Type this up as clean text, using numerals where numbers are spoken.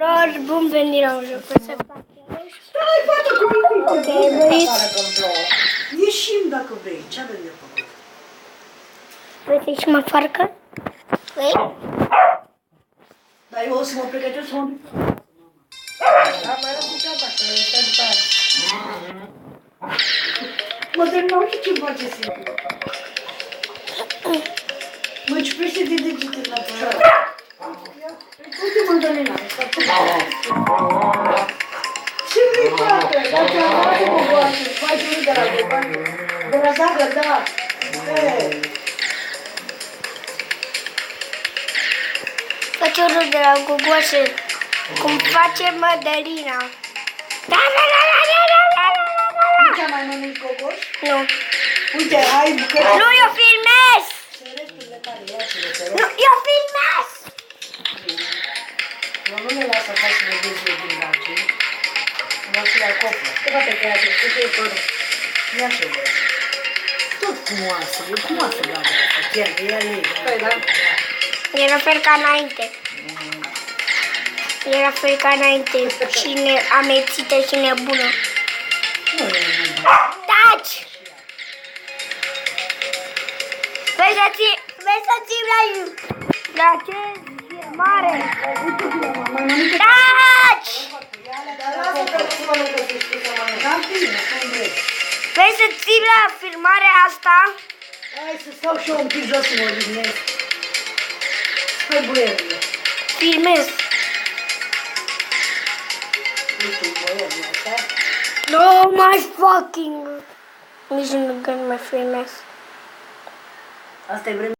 Lor, bun venit la un joc. Stai, fată, cu mine. Ok, Afară băieți. că-mi plouă. Ieșim dacă vrei. Ce avem de făcut? Vreți să ieșim afară? Vrei? Dar eu o să mă pregătesc să mă duc. Da, mai rău cu ceapa, că stai după aia. Mă terminau și ce face simplu. Mă ciupește de degete la picioare. Uite, Magdalena, ce vrei, frate? Dar ți-am dat cu gogoașă, faci unul de la gogoașă. De la zagă, da. Faci o râd de la gogoașă. Cum face Mădălina. Nu ți-am mai mănânci gogoș? Nu. Uite, ai bucăți. Nu, eu filmez! Ceresturile care ia-ți-le, te Nu, rog. eu filmez! Eu nu le las așa să le vezi eu din laci. Vreau să le acoplă. Ce poate că ia-ți, ce e acolo? Ia să văd. Tot frumoasă, e frumoasă doamna asta, chiar de ea ei. Păi, da. E la fel ca înainte. E la fel ca înainte. Și amețită și nebună. Nu e nimic. Taci! Vei să ții la ce mare. Taci! Dar lasă că nu mă lăsă să știi să mănânc. Dar bine, cum vrei. Vrei să ții la filmarea asta? Hai să stau și eu un pic jos să mă odihnesc. Hai, boierile. Filmez. Uite, boierile astea. No, my fucking... Nici nu mai filmez. Asta e vreme.